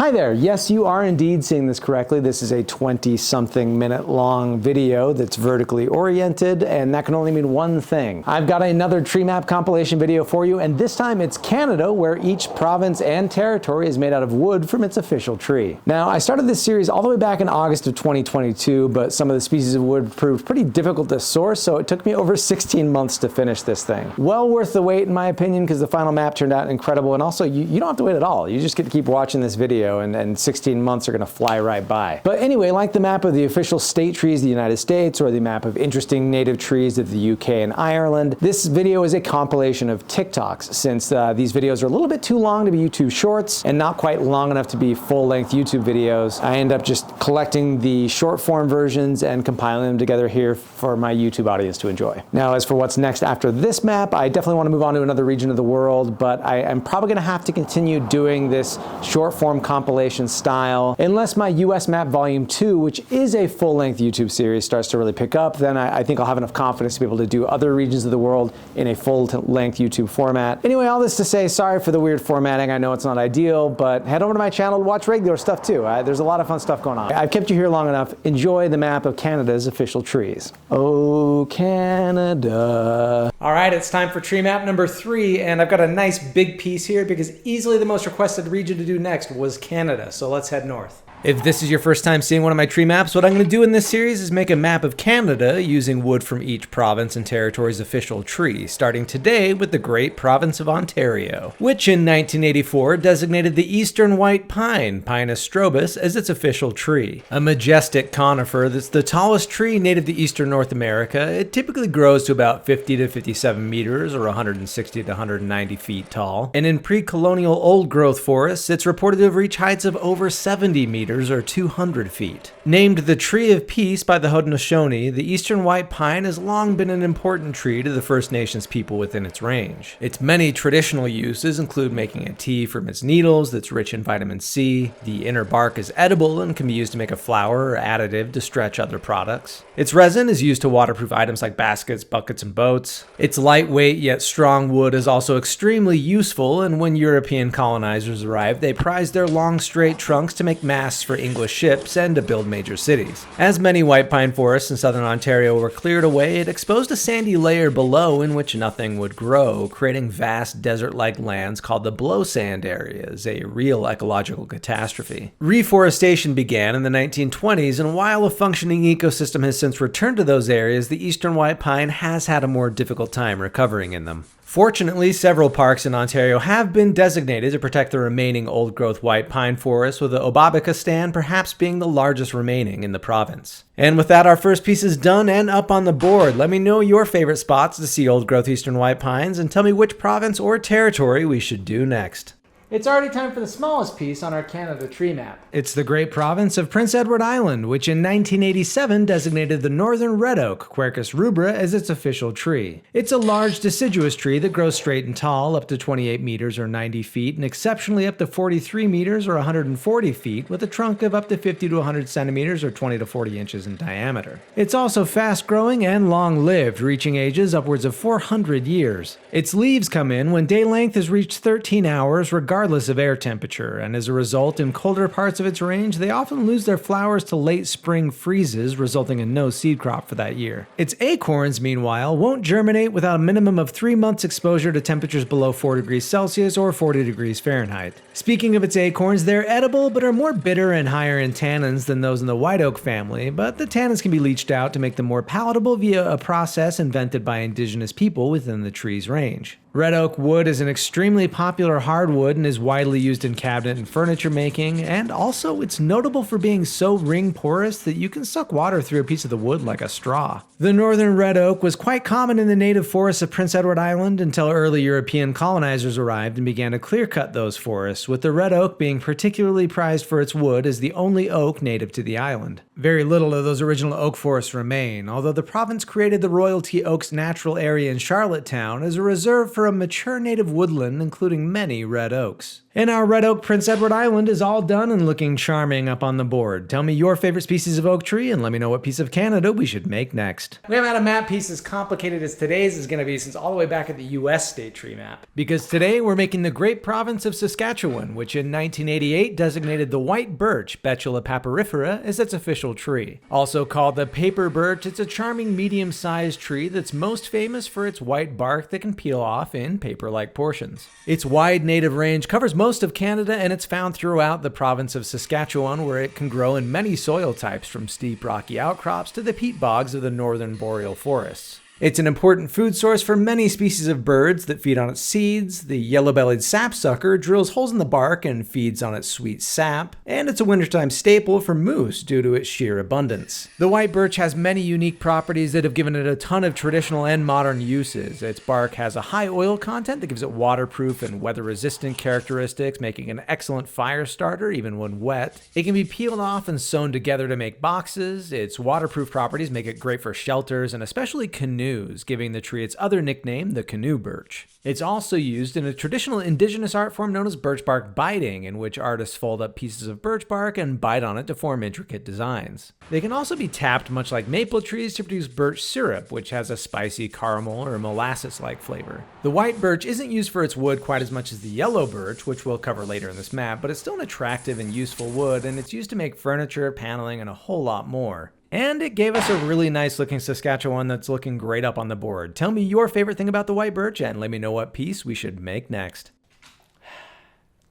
Hi there, yes you are indeed seeing this correctly. This is a 20-something minute long video that's vertically oriented, and that can only mean one thing. I've got another tree map compilation video for you, and this time it's Canada, where each province and territory is made out of wood from its official tree. Now, I started this series all the way back in August of 2022, but some of the species of wood proved pretty difficult to source, so it took me over 16 months to finish this thing. Well worth the wait in my opinion, because the final map turned out incredible, and also you don't have to wait at all. You just get to keep watching this video and 16 months are gonna fly right by. But anyway, like the map of the official state trees of the United States or the map of interesting native trees of the UK and Ireland, this video is a compilation of TikToks, since these videos are a little bit too long to be YouTube shorts and not quite long enough to be full-length YouTube videos. I end up just collecting the short form versions and compiling them together here for my YouTube audience to enjoy. Now, as for what's next after this map, I definitely want to move on to another region of the world, but I'm probably gonna have to continue doing this short form compilation style. Unless my US map volume 2, which is a full-length YouTube series, starts to really pick up, then I think I'll have enough confidence to be able to do other regions of the world in a full-length YouTube format. Anyway, all this to say, sorry for the weird formatting. I know it's not ideal, but head over to my channel to watch regular stuff too. There's a lot of fun stuff going on. I've kept you here long enough. Enjoy the map of Canada's official trees. Oh, Canada. All right, it's time for tree map number 3, and I've got a nice big piece here because easily the most requested region to do next was Canada, so let's head north. If this is your first time seeing one of my tree maps, what I'm going to do in this series is make a map of Canada using wood from each province and territory's official tree, starting today with the great province of Ontario, which in 1984 designated the eastern white pine, Pinus strobus, as its official tree. A majestic conifer that's the tallest tree native to eastern North America, it typically grows to about 50 to 57 meters or 160 to 190 feet tall, and in pre-colonial old-growth forests, it's reported to have reached heights of over 70 meters or 200 feet. Named the Tree of Peace by the Haudenosaunee, the eastern white pine has long been an important tree to the First Nations people within its range. Its many traditional uses include making a tea from its needles that's rich in vitamin C. The inner bark is edible and can be used to make a flour or additive to stretch other products. Its resin is used to waterproof items like baskets, buckets, and boats. Its lightweight yet strong wood is also extremely useful, and when European colonizers arrived, they prized their long straight trunks to make masts for English ships and to build major cities. As many white pine forests in southern Ontario were cleared away, it exposed a sandy layer below in which nothing would grow, creating vast desert-like lands called the below sand areas, a real ecological catastrophe. Reforestation began in the 1920s, and while a functioning ecosystem has since returned to those areas, the eastern white pine has had a more difficult time recovering in them. Fortunately, several parks in Ontario have been designated to protect the remaining old-growth white pine forests, with the Obabika stand perhaps being the largest remaining in the province. And with that, our first piece is done and up on the board. Let me know your favorite spots to see old-growth eastern white pines, and tell me which province or territory we should do next. It's already time for the smallest piece on our Canada tree map. It's the great province of Prince Edward Island, which in 1987 designated the northern red oak, Quercus rubra, as its official tree. It's a large deciduous tree that grows straight and tall, up to 28 meters or 90 feet, and exceptionally up to 43 meters or 140 feet, with a trunk of up to 50 to 100 centimeters or 20 to 40 inches in diameter. It's also fast-growing and long-lived, reaching ages upwards of 400 years. Its leaves come in when day length has reached 13 hours, regardless of air temperature, and as a result, in colder parts of its range, they often lose their flowers to late spring freezes, resulting in no seed crop for that year. Its acorns, meanwhile, won't germinate without a minimum of 3 months exposure to temperatures below 4 degrees Celsius or 40 degrees Fahrenheit. Speaking of its acorns, they're edible but are more bitter and higher in tannins than those in the white oak family, but the tannins can be leached out to make them more palatable via a process invented by indigenous people within the tree's range. Red oak wood is an extremely popular hardwood and is widely used in cabinet and furniture making, and also it's notable for being so ring porous that you can suck water through a piece of the wood like a straw. The northern red oak was quite common in the native forests of Prince Edward Island until early European colonizers arrived and began to clear-cut those forests, with the red oak being particularly prized for its wood as the only oak native to the island. Very little of those original oak forests remain, although the province created the Royalty Oaks Natural Area in Charlottetown as a reserve for cover a mature native woodland including many red oaks. And our red oak Prince Edward Island is all done and looking charming up on the board. Tell me your favorite species of oak tree and let me know what piece of Canada we should make next. We haven't had a map piece as complicated as today's is going to be since all the way back at the US state tree map. Because today we're making the great province of Saskatchewan, which in 1988 designated the white birch, Betula papyrifera, as its official tree. Also called the paper birch, it's a charming medium-sized tree that's most famous for its white bark that can peel off in paper-like portions. Its wide native range covers most of Canada, and it's found throughout the province of Saskatchewan, where it can grow in many soil types from steep rocky outcrops to the peat bogs of the northern boreal forests. It's an important food source for many species of birds that feed on its seeds. The yellow-bellied sapsucker drills holes in the bark and feeds on its sweet sap, and it's a wintertime staple for moose due to its sheer abundance. The white birch has many unique properties that have given it a ton of traditional and modern uses. Its bark has a high oil content that gives it waterproof and weather-resistant characteristics, making an excellent fire starter even when wet. It can be peeled off and sewn together to make boxes. Its waterproof properties make it great for shelters and especially canoes, giving the tree its other nickname, the canoe birch. It's also used in a traditional indigenous art form known as birch bark biting, in which artists fold up pieces of birch bark and bite on it to form intricate designs. They can also be tapped much like maple trees to produce birch syrup, which has a spicy caramel or molasses-like flavor. The white birch isn't used for its wood quite as much as the yellow birch, which we'll cover later in this map, but it's still an attractive and useful wood, and it's used to make furniture, paneling, and a whole lot more. And it gave us a really nice looking Saskatchewan that's looking great up on the board. Tell me your favorite thing about the white birch and let me know what piece we should make next.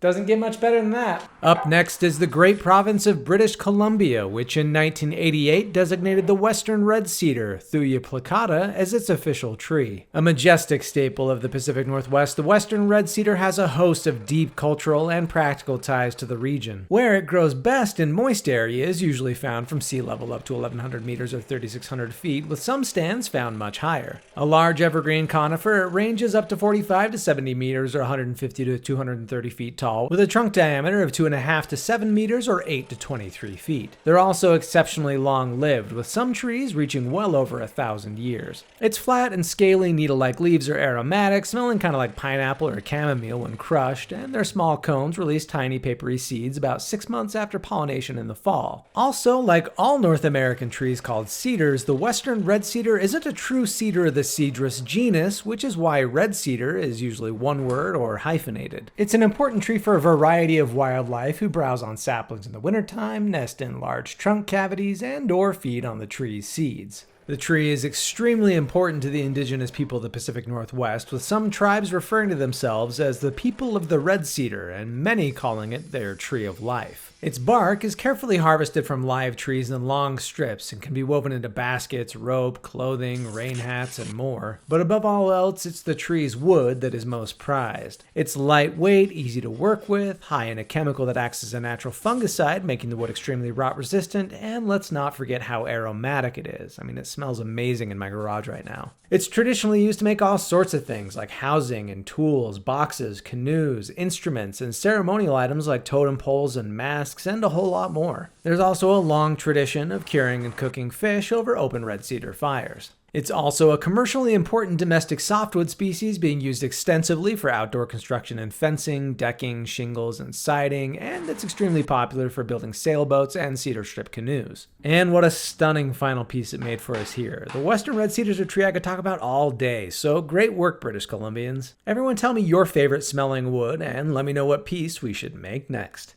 Doesn't get much better than that. Up next is the great province of British Columbia, which in 1988 designated the western red cedar, Thuya plicata, as its official tree. A majestic staple of the Pacific Northwest, the western red cedar has a host of deep cultural and practical ties to the region. Where it grows best in moist areas, usually found from sea level up to 1,100 meters or 3,600 feet, with some stands found much higher. A large evergreen conifer, it ranges up to 45 to 70 meters or 150 to 230 feet tall, with a trunk diameter of 2.5 to 7 meters or 8 to 23 feet. They're also exceptionally long-lived, with some trees reaching well over 1,000 years. Its flat and scaly needle-like leaves are aromatic, smelling kind of like pineapple or chamomile when crushed, and their small cones release tiny papery seeds about 6 months after pollination in the fall. Also, like all North American trees called cedars, the western red cedar isn't a true cedar of the Cedrus genus, which is why red cedar is usually one word or hyphenated. It's an important tree for a variety of wildlife who browse on saplings in the wintertime, nest in large trunk cavities, and/or feed on the tree's seeds. The tree is extremely important to the indigenous people of the Pacific Northwest, with some tribes referring to themselves as the people of the red cedar, and many calling it their tree of life. Its bark is carefully harvested from live trees in long strips and can be woven into baskets, rope, clothing, rain hats, and more. But above all else, it's the tree's wood that is most prized. It's lightweight, easy to work with, high in a chemical that acts as a natural fungicide, making the wood extremely rot resistant, and let's not forget how aromatic it is. I mean, it smells amazing in my garage right now. It's traditionally used to make all sorts of things like housing and tools, boxes, canoes, instruments, and ceremonial items like totem poles and masks, and a whole lot more. There's also a long tradition of curing and cooking fish over open red cedar fires. It's also a commercially important domestic softwood species being used extensively for outdoor construction and fencing, decking, shingles, and siding, and it's extremely popular for building sailboats and cedar strip canoes. And what a stunning final piece it made for us here. The western red cedar is a tree I could talk about all day, so great work, British Columbians. Everyone tell me your favorite smelling wood, and let me know what piece we should make next.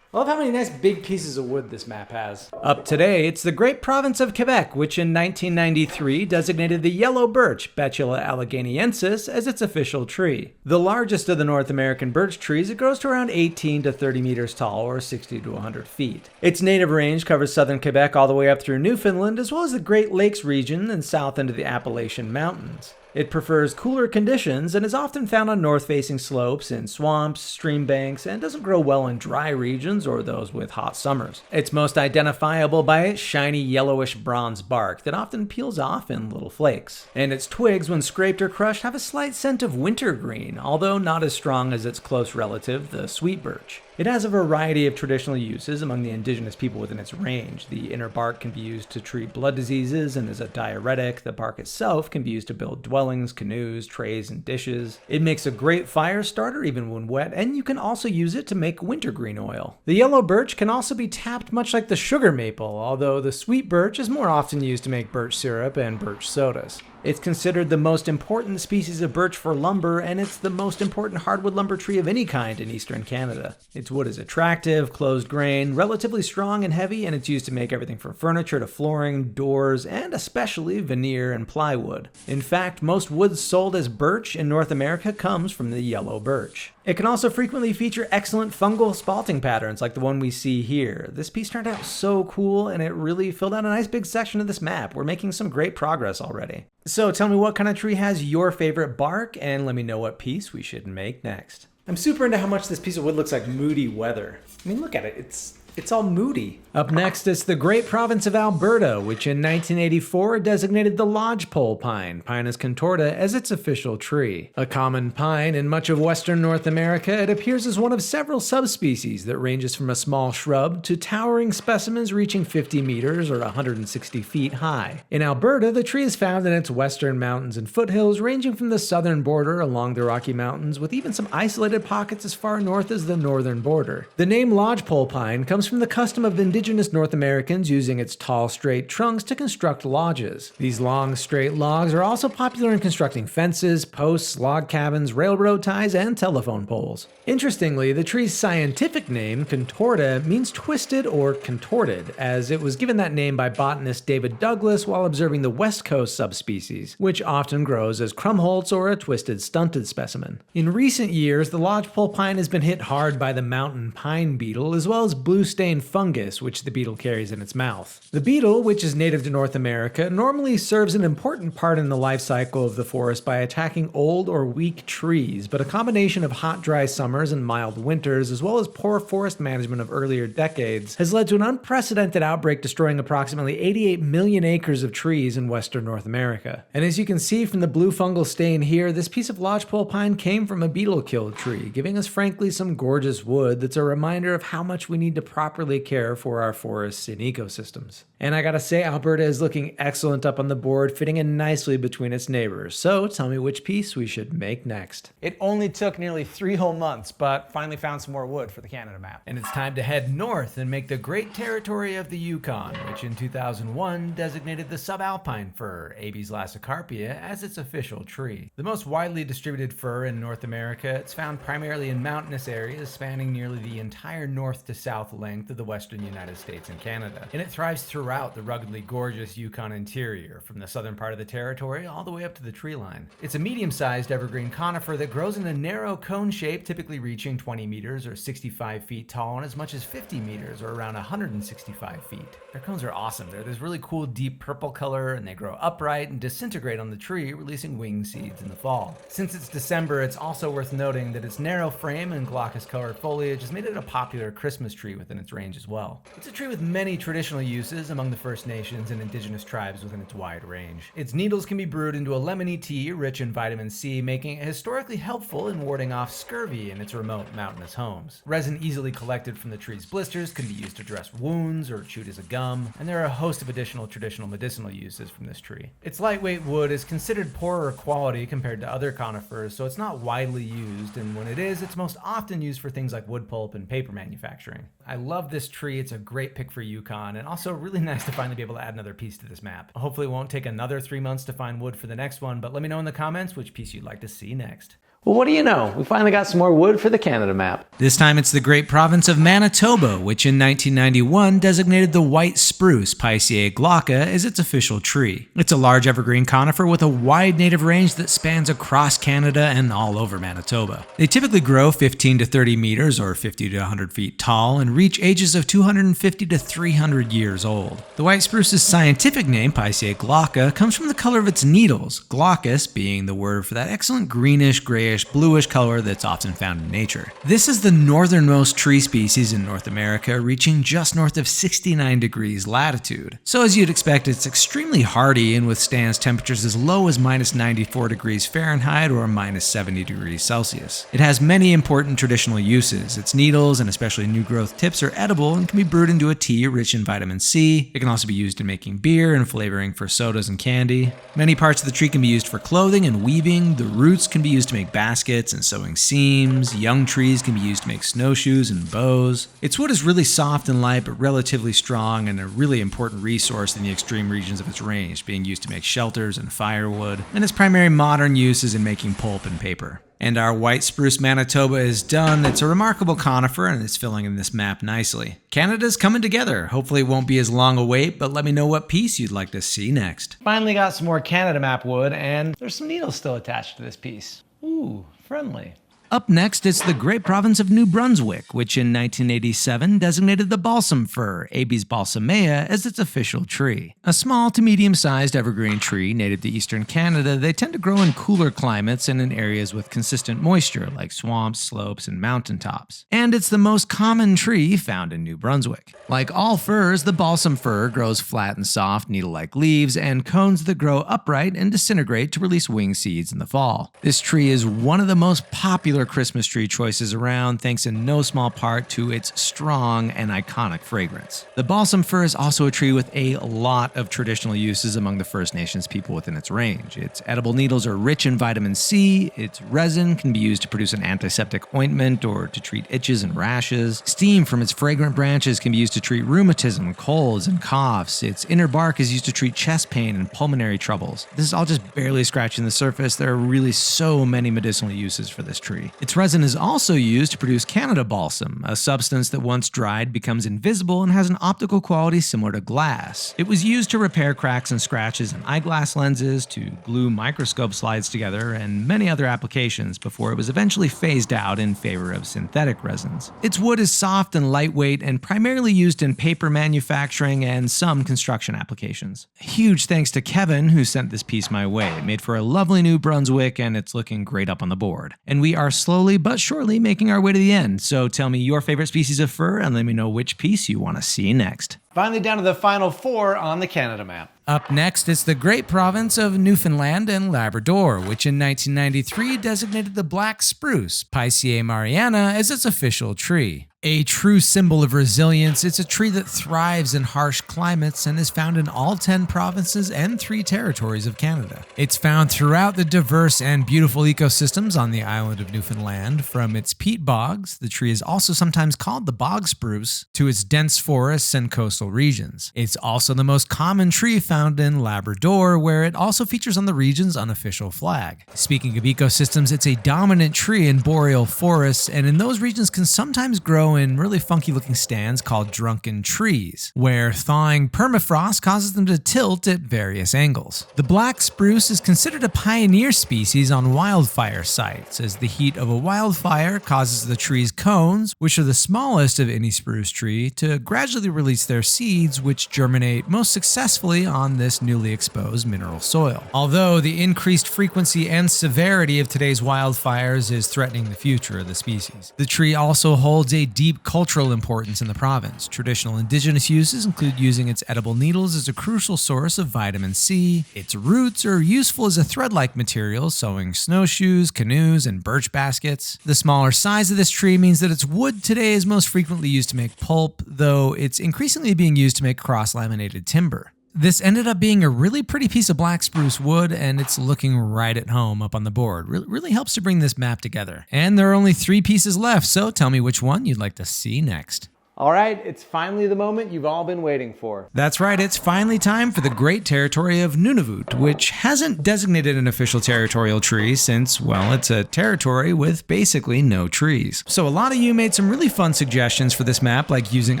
I love how many nice big pieces of wood this map has. Up today, it's the great province of Quebec, which in 1993 designated the yellow birch, Betula alleghaniensis, as its official tree. The largest of the North American birch trees, it grows to around 18 to 30 meters tall, or 60 to 100 feet. Its native range covers southern Quebec all the way up through Newfoundland, as well as the Great Lakes region and south into the Appalachian Mountains. It prefers cooler conditions and is often found on north-facing slopes, in swamps, stream banks, and doesn't grow well in dry regions or those with hot summers. It's most identifiable by its shiny yellowish bronze bark that often peels off in little flakes. And its twigs, when scraped or crushed, have a slight scent of wintergreen, although not as strong as its close relative, the sweet birch. It has a variety of traditional uses among the indigenous people within its range. The inner bark can be used to treat blood diseases and as a diuretic. The bark itself can be used to build dwellings, canoes, trays, and dishes. It makes a great fire starter even when wet, and you can also use it to make wintergreen oil. The yellow birch can also be tapped much like the sugar maple, although the sweet birch is more often used to make birch syrup and birch sodas. It's considered the most important species of birch for lumber, and it's the most important hardwood lumber tree of any kind in eastern Canada. Its wood is attractive, closed grain, relatively strong and heavy, and it's used to make everything from furniture to flooring, doors, and especially veneer and plywood. In fact, most wood sold as birch in North America comes from the yellow birch. It can also frequently feature excellent fungal spalting patterns like the one we see here. This piece turned out so cool, and it really filled out a nice big section of this map. We're making some great progress already. So tell me what kind of tree has your favorite bark, and let me know what piece we should make next. I'm super into how much this piece of wood looks like moody weather. I mean, look at it. It's all moody. Up next is the great province of Alberta, which in 1984 designated the lodgepole pine, Pinus contorta, as its official tree. A common pine in much of western North America, it appears as one of several subspecies that ranges from a small shrub to towering specimens reaching 50 meters or 160 feet high. In Alberta, the tree is found in its western mountains and foothills, ranging from the southern border along the Rocky Mountains, with even some isolated pockets as far north as the northern border. The name lodgepole pine comes from the custom of indigenous North Americans using its tall, straight trunks to construct lodges. These long, straight logs are also popular in constructing fences, posts, log cabins, railroad ties, and telephone poles. Interestingly, the tree's scientific name, contorta, means twisted or contorted, as it was given that name by botanist David Douglas while observing the West Coast subspecies, which often grows as crumholtz or a twisted, stunted specimen. In recent years, the lodgepole pine has been hit hard by the mountain pine beetle, as well as blue stain fungus, which the beetle carries in its mouth. The beetle, which is native to North America, normally serves an important part in the life cycle of the forest by attacking old or weak trees, but a combination of hot, dry summers and mild winters, as well as poor forest management of earlier decades, has led to an unprecedented outbreak destroying approximately 88 million acres of trees in western North America. And as you can see from the blue fungal stain here, this piece of lodgepole pine came from a beetle-killed tree, giving us frankly some gorgeous wood that's a reminder of how much we need to properly care for our forests and ecosystems. And I gotta say, Alberta is looking excellent up on the board, fitting in nicely between its neighbors. So tell me which piece we should make next. It only took nearly 3 whole months, but finally found some more wood for the Canada map. And it's time to head north and make the great territory of the Yukon, which in 2001 designated the Subalpine Fir, Abies lasicarpia, as its official tree. The most widely distributed fir in North America, it's found primarily in mountainous areas spanning nearly the entire north to south length of the western United States and Canada. And it thrives throughout the ruggedly gorgeous Yukon interior, from the southern part of the territory all the way up to the tree line. It's a medium-sized evergreen conifer that grows in a narrow cone shape, typically reaching 20 meters or 65 feet tall and as much as 50 meters or around 165 feet. Their cones are awesome. They're this really cool deep purple color, and they grow upright and disintegrate on the tree, releasing wing seeds in the fall. Since it's December, it's also worth noting that its narrow frame and glaucous-colored foliage has made it a popular Christmas tree within its range as well. It's a tree with many traditional uses among the First Nations and indigenous tribes within its wide range. Its needles can be brewed into a lemony tea rich in vitamin C, making it historically helpful in warding off scurvy in its remote mountainous homes. Resin easily collected from the tree's blisters can be used to dress wounds or chewed as a gum, and there are a host of additional traditional medicinal uses from this tree. Its lightweight wood is considered poorer quality compared to other conifers, so it's not widely used, and when it is, it's most often used for things like wood pulp and paper manufacturing. I love this tree. It's a great pick for Yukon, and also really nice to finally be able to add another piece to this map. Hopefully it won't take another 3 months to find wood for the next one, but let me know in the comments which piece you'd like to see next. Well, what do you know? We finally got some more wood for the Canada map. This time it's the great province of Manitoba, which in 1991 designated the white spruce, Picea glauca, as its official tree. It's a large evergreen conifer with a wide native range that spans across Canada and all over Manitoba. They typically grow 15 to 30 meters or 50 to 100 feet tall and reach ages of 250 to 300 years old. The white spruce's scientific name, Picea glauca, comes from the color of its needles, glaucous being the word for that excellent greenish, grayish grayish-bluish color that's often found in nature. This is the northernmost tree species in North America, reaching just north of 69 degrees latitude. So as you'd expect, it's extremely hardy and withstands temperatures as low as -94 degrees Fahrenheit or -70 degrees Celsius. It has many important traditional uses. Its needles, and especially new growth tips, are edible and can be brewed into a tea rich in vitamin C. It can also be used in making beer and flavoring for sodas and candy. Many parts of the tree can be used for clothing and weaving. The roots can be used to make baskets and sewing seams. Young trees can be used to make snowshoes and bows. Its wood is really soft and light, but relatively strong, and a really important resource in the extreme regions of its range, being used to make shelters and firewood. And its primary modern use is in making pulp and paper. And our white spruce Manitoba is done. It's a remarkable conifer, and it's filling in this map nicely. Canada's coming together. Hopefully it won't be as long a wait, but let me know what piece you'd like to see next. Finally got some more Canada map wood, and there's some needles still attached to this piece. Ooh, friendly. Up next, it's the great province of New Brunswick, which in 1987 designated the Balsam Fir, Abies balsamea, as its official tree. A small to medium-sized evergreen tree native to eastern Canada, they tend to grow in cooler climates and in areas with consistent moisture, like swamps, slopes, and mountaintops. And it's the most common tree found in New Brunswick. Like all firs, the balsam fir grows flat and soft, needle-like leaves, and cones that grow upright and disintegrate to release wing seeds in the fall. This tree is one of the most popular Christmas tree choices around, thanks in no small part to its strong and iconic fragrance. The balsam fir is also a tree with a lot of traditional uses among the First Nations people within its range. Its edible needles are rich in vitamin C, its resin can be used to produce an antiseptic ointment or to treat itches and rashes. Steam from its fragrant branches can be used to treat rheumatism, colds, and coughs. Its inner bark is used to treat chest pain and pulmonary troubles. This is all just barely scratching the surface. There are really so many medicinal uses for this tree. Its resin is also used to produce Canada balsam, a substance that once dried becomes invisible and has an optical quality similar to glass. It was used to repair cracks and scratches in eyeglass lenses, to glue microscope slides together, and many other applications before it was eventually phased out in favor of synthetic resins. Its wood is soft and lightweight and primarily used in paper manufacturing and some construction applications. Huge thanks to Kevin who sent this piece my way. It made for a lovely New Brunswick and it's looking great up on the board. And we are slowly but surely making our way to the end, so tell me your favorite species of fir and let me know which piece you want to see next. Finally down to the final four on the Canada map. Up next, it's the great province of Newfoundland and Labrador, which in 1993 designated the black spruce, Picea mariana, as its official tree. A true symbol of resilience, it's a tree that thrives in harsh climates and is found in all 10 provinces and 3 territories of Canada. It's found throughout the diverse and beautiful ecosystems on the island of Newfoundland. From its peat bogs, the tree is also sometimes called the bog spruce, to its dense forests and coastal regions. It's also the most common tree found in Labrador, where it also features on the region's unofficial flag. Speaking of ecosystems, it's a dominant tree in boreal forests, and in those regions can sometimes grow in really funky looking stands called drunken trees, where thawing permafrost causes them to tilt at various angles. The black spruce is considered a pioneer species on wildfire sites, as the heat of a wildfire causes the tree's cones, which are the smallest of any spruce tree, to gradually release their seeds, which germinate most successfully on this newly exposed mineral soil. Although the increased frequency and severity of today's wildfires is threatening the future of the species. The tree also holds a deep cultural importance in the province. Traditional indigenous uses include using its edible needles as a crucial source of vitamin C. Its roots are useful as a thread-like material, sewing snowshoes, canoes, and birch baskets. The smaller size of this tree means that its wood today is most frequently used to make pulp, though it's increasingly being used to make cross-laminated timber. This ended up being a really pretty piece of black spruce wood, and it's looking right at home up on the board. Really helps to bring this map together. And there are only 3 pieces left, so tell me which one you'd like to see next. All right, it's finally the moment you've all been waiting for. That's right, it's finally time for the great territory of Nunavut, which hasn't designated an official territorial tree since, well, it's a territory with basically no trees. So a lot of you made some really fun suggestions for this map, like using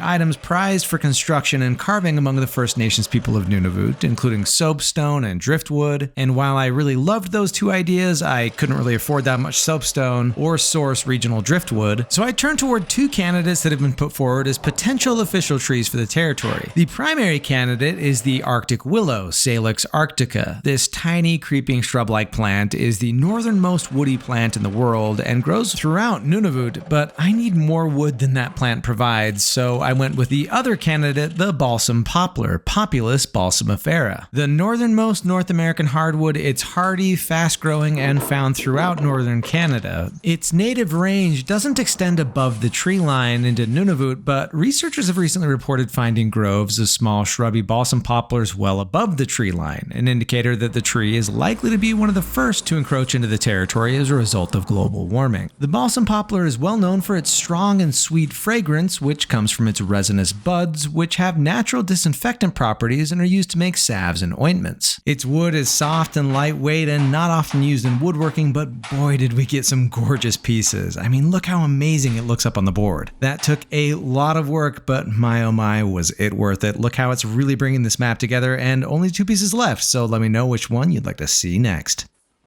items prized for construction and carving among the First Nations people of Nunavut, including soapstone and driftwood. And while I really loved those 2 ideas, I couldn't really afford that much soapstone or source regional driftwood, so I turned toward 2 candidates that have been put forward forward as potential official trees for the territory. The primary candidate is the Arctic willow, Salix arctica. This tiny creeping shrub-like plant is the northernmost woody plant in the world and grows throughout Nunavut, but I need more wood than that plant provides, so I went with the other candidate, the balsam poplar, Populus balsamifera. The northernmost North American hardwood, it's hardy, fast-growing, and found throughout northern Canada. Its native range doesn't extend above the tree line into Nunavut, but researchers have recently reported finding groves of small shrubby balsam poplars well above the tree line, an indicator that the tree is likely to be one of the first to encroach into the territory as a result of global warming. The balsam poplar is well known for its strong and sweet fragrance, which comes from its resinous buds, which have natural disinfectant properties and are used to make salves and ointments. Its wood is soft and lightweight and not often used in woodworking, but boy did we get some gorgeous pieces. I mean, look how amazing it looks up on the board. That took a lot of work, but my oh my was it worth it. Look how it's really bringing this map together, and only 2 pieces left, so let me know which one you'd like to see next.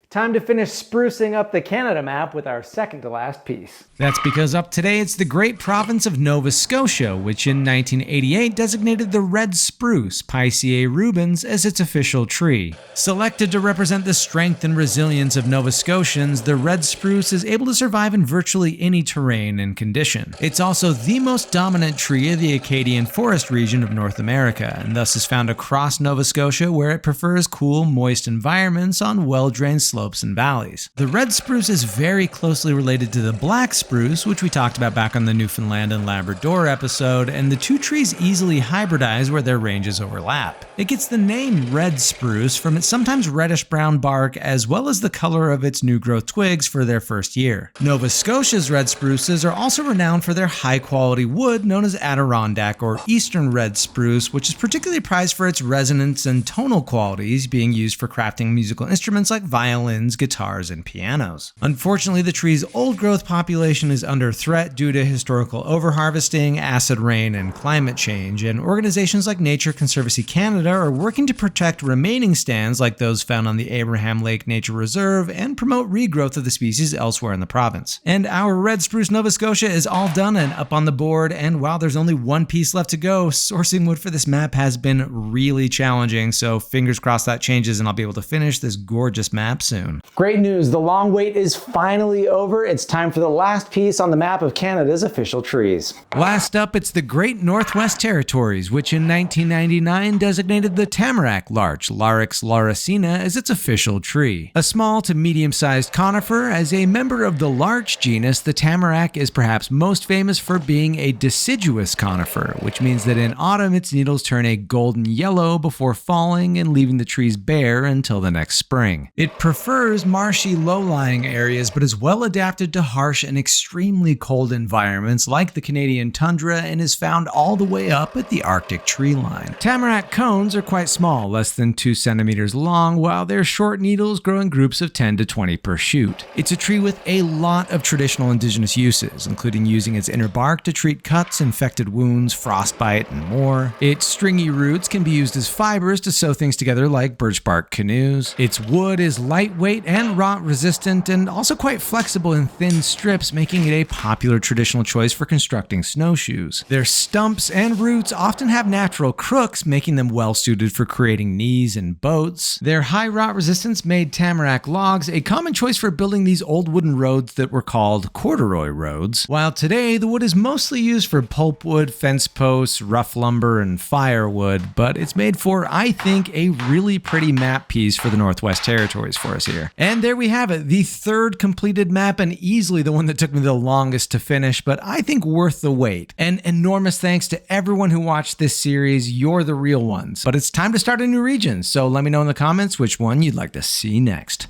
Time to finish sprucing up the Canada map with our second to last piece. That's because up today it's the great province of Nova Scotia, which in 1988 designated the red spruce, Picea rubens, as its official tree. Selected to represent the strength and resilience of Nova Scotians, the red spruce is able to survive in virtually any terrain and condition. It's also the most dominant tree of the Acadian forest region of North America, and thus is found across Nova Scotia, where it prefers cool, moist environments on well-drained slopes and valleys. The red spruce is very closely related to the black spruce, which we talked about back on the Newfoundland and Labrador episode, and the two trees easily hybridize where their ranges overlap. It gets the name red spruce from its sometimes reddish-brown bark, as well as the color of its new growth twigs for their first year. Nova Scotia's red spruces are also renowned for their high-quality wood known as Adirondack or Eastern red spruce, which is particularly prized for its resonance and tonal qualities, being used for crafting musical instruments like violins, guitars, and pianos. Unfortunately, the tree's old-growth population is under threat due to historical overharvesting, acid rain, and climate change, and organizations like Nature Conservancy Canada are working to protect remaining stands like those found on the Abraham Lake Nature Reserve and promote regrowth of the species elsewhere in the province. And our red spruce Nova Scotia is all done and up on the board, and while there's only one piece left to go, sourcing wood for this map has been really challenging, so fingers crossed that changes and I'll be able to finish this gorgeous map soon. Great news, the long wait is finally over. It's time for the last piece on the map of Canada's official trees. Last up, it's the Great Northwest Territories, which in 1999 designated the Tamarack larch, Larix laricina, as its official tree. A small to medium-sized conifer, as a member of the Larch genus, the Tamarack is perhaps most famous for being a deciduous conifer, which means that in autumn its needles turn a golden yellow before falling and leaving the trees bare until the next spring. It prefers marshy, low-lying areas, but is well adapted to harsh and extremely cold environments like the Canadian tundra and is found all the way up at the Arctic tree line. Tamarack cones are quite small, less than 2 centimeters long, while their short needles grow in groups of 10 to 20 per shoot. It's a tree with a lot of traditional indigenous uses, including using its inner bark to treat cuts, infected wounds, frostbite, and more. Its stringy roots can be used as fibers to sew things together like birch bark canoes. Its wood is lightweight and rot resistant and also quite flexible in thin strips, making it a popular traditional choice for constructing snowshoes. Their stumps and roots often have natural crooks, making them well suited for creating knees and boats. Their high rot resistance made tamarack logs a common choice for building these old wooden roads that were called corduroy roads. While today the wood is mostly used for pulpwood, fence posts, rough lumber, and firewood, but it's made for, I think, a really pretty map piece for the Northwest Territories for us here. And there we have it, the third completed map and easily the one that took me the longest to finish, but I think worth the wait. And enormous thanks to everyone who watched this series. You're the real ones. But it's time to start a new region, so let me know in the comments which one you'd like to see next.